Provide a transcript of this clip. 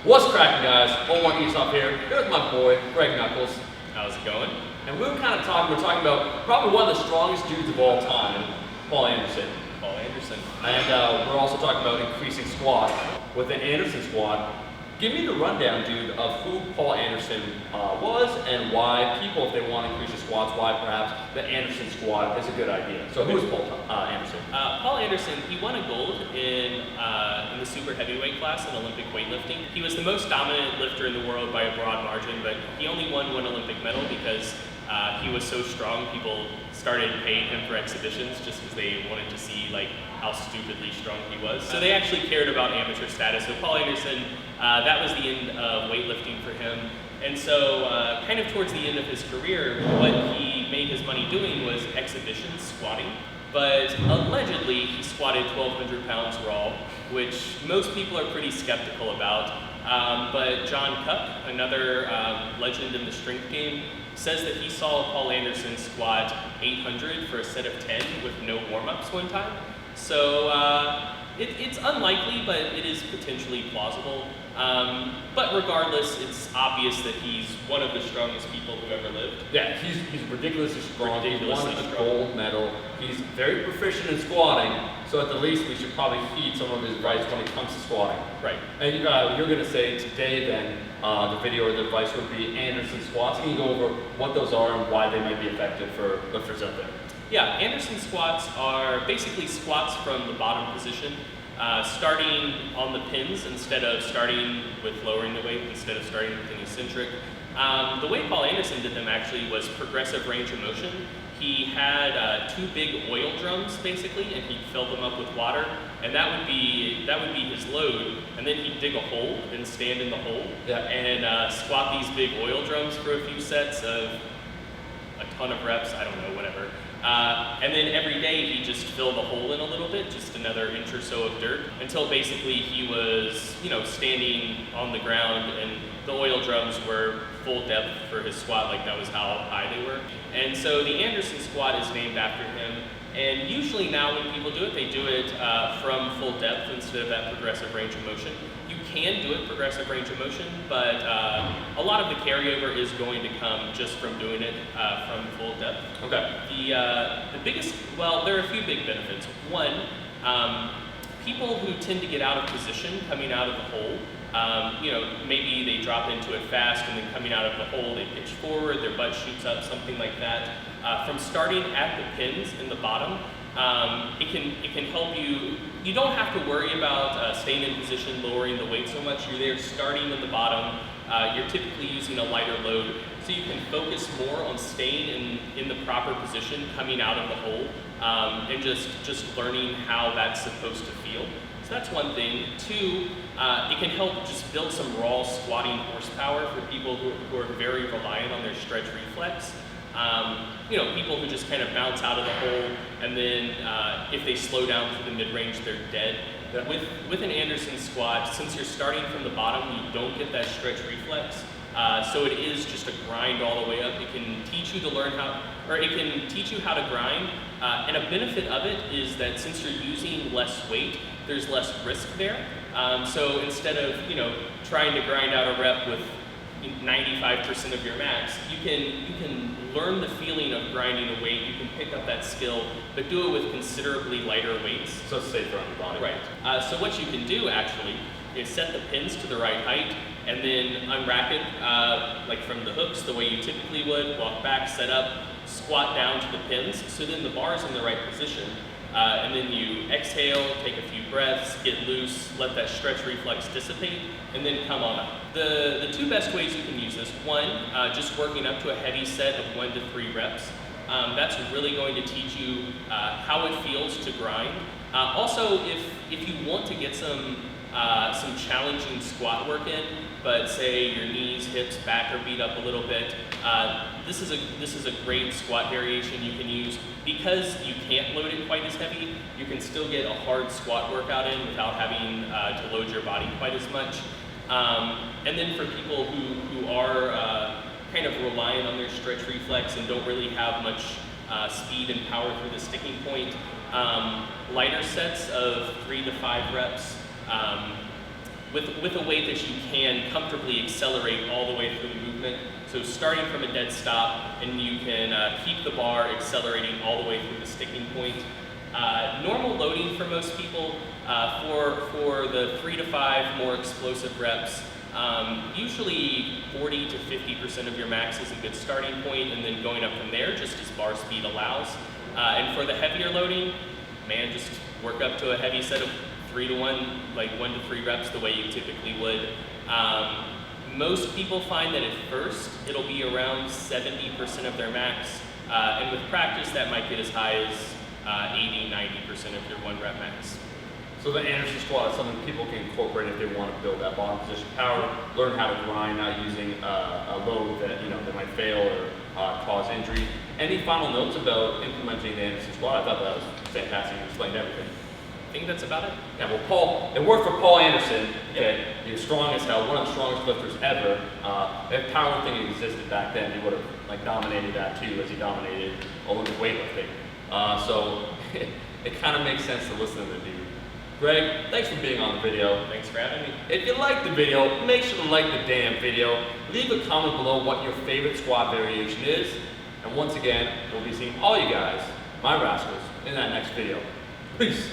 What's cracking, guys? Omar Esop here. Here's my boy, Greg Nuckols. How's it going? And we're talking about probably one of the strongest dudes of all time, Paul Anderson. And we're also talking about increasing squat with an Anderson squat. Give me the rundown, dude, of who Paul Anderson was and why people, if they want to increase their squats, why perhaps the Anderson squat is a good idea. So who is Paul Anderson? Paul Anderson, he won a gold in the super heavyweight class in Olympic weightlifting. He was the most dominant lifter in the world by a broad margin, but he only won one Olympic medal because he was so strong, people started paying him for exhibitions just because they wanted to see like how stupidly strong he was. So they actually cared about amateur status. So Paul Anderson, that was the end of weightlifting for him. And so kind of towards the end of his career, what he made his money doing was exhibitions, squatting. But allegedly, he squatted 1,200 pounds raw, which most people are pretty skeptical about. But John Cupp, another legend in the strength game, says that he saw Paul Anderson squat 800 for a set of 10 with no warm-ups one time. So it's unlikely, but it is potentially plausible. But regardless, it's obvious that he's one of the strongest people who ever lived. Yeah, he's ridiculously strong. He's won a gold medal. He's very proficient in squatting. So at the least, we should probably heed some of his advice when it comes to squatting. Right. And you're going to say today then, the video or the advice would be Anderson squats. Can you go over what those are and why they might be effective for lifters out there? Yeah, Anderson squats are basically squats from the bottom position, starting on the pins instead of starting with lowering the weight, instead of starting with an eccentric. The way Paul Anderson did them actually was progressive range of motion. He had two big oil drums basically, and he'd fill them up with water, and that would be his load. And then he'd dig a hole and stand in the hole, and squat these big oil drums for a few sets of a ton of reps. I don't know, whatever. And then every day he just filled the hole in a little bit, just another inch or so of dirt, until basically he was, standing on the ground and the oil drums were full depth for his squat, like that was how high they were. And so the Anderson squat is named after him. And usually now when people do it, they do it from full depth instead of that progressive range of motion. You can do it progressive range of motion, but a lot of the carryover is going to come just from doing it from full depth. Okay. The biggest, well, there are a few big benefits. One, people who tend to get out of position coming out of the hole, maybe they drop into it fast and then coming out of the hole, they pitch forward, their butt shoots up, something like that. From starting at the pins in the bottom, it can help you. You don't have to worry about staying in position, lowering the weight so much. You're there starting at the bottom. You're typically using a lighter load, so you can focus more on staying in the proper position coming out of the hole, and just learning how that's supposed to feel. So that's one thing. Two, it can help just build some raw squatting horsepower for people who are very reliant on their stretch reflex. People who just kind of bounce out of the hole, and then if they slow down to the mid-range, they're dead. With an Anderson squat, since you're starting from the bottom, you don't get that stretch reflex. So it is just a grind all the way up. It can teach you how to grind. And a benefit of it is that since you're using less weight, there's less risk there. So instead of trying to grind out a rep with 95% of your max, you can learn the feeling of grinding a weight. You can pick up that skill, but do it with considerably lighter weights. So it's safer on your body. Right. So what you can do actually is set the pins to the right height, and then unrack it like from the hooks the way you typically would. Walk back, set up, squat down to the pins. So then the bar's in the right position. And then you exhale, take a few breaths, get loose, let that stretch reflex dissipate, and then come on up. The two best ways you can use this, one, just working up to a heavy set of 1 to 3 reps. That's really going to teach you how it feels to grind. Also, if you want to get some challenging squat work in, but say your knees, hips, back are beat up a little bit, this is a great squat variation you can use. Because you can't load it quite as heavy, you can still get a hard squat workout in without having to load your body quite as much. And then for people who are kind of reliant on their stretch reflex and don't really have much speed and power through the sticking point, lighter sets of 3 to 5 reps with a weight that you can comfortably accelerate all the way through the movement. So starting from a dead stop, and you can keep the bar accelerating all the way through the sticking point. Normal loading for most people, for the 3 to 5 more explosive reps, usually 40 to 50% of your max is a good starting point, and then going up from there just as bar speed allows. And for the heavier loading, man, just work up to a heavy set of 3 to 1, like 1 to 3 reps the way you typically would. Most people find that at first it'll be around 70% of their max, and with practice that might get as high as 80-90% of your 1 rep max. So the Anderson squat is something people can incorporate if they want to build that bottom position power, learn how to grind, not using a load that they might fail or cause injury. Any final notes about implementing the Anderson squat? I thought that was fantastic. You explained everything. I think that's about it. Yeah, well, Paul, it worked for Paul Anderson. Okay, he was strong as hell, one of the strongest lifters ever. If powerlifting existed back then, he would have dominated that too, as he dominated Olympic weightlifting. So it kind of makes sense to listen to the dude. Greg, thanks for being on the video. Thanks for having me. If you liked the video, make sure to like the damn video. Leave a comment below what your favorite squat variation is. And once again, we'll be seeing all you guys, my rascals, in that next video. Peace.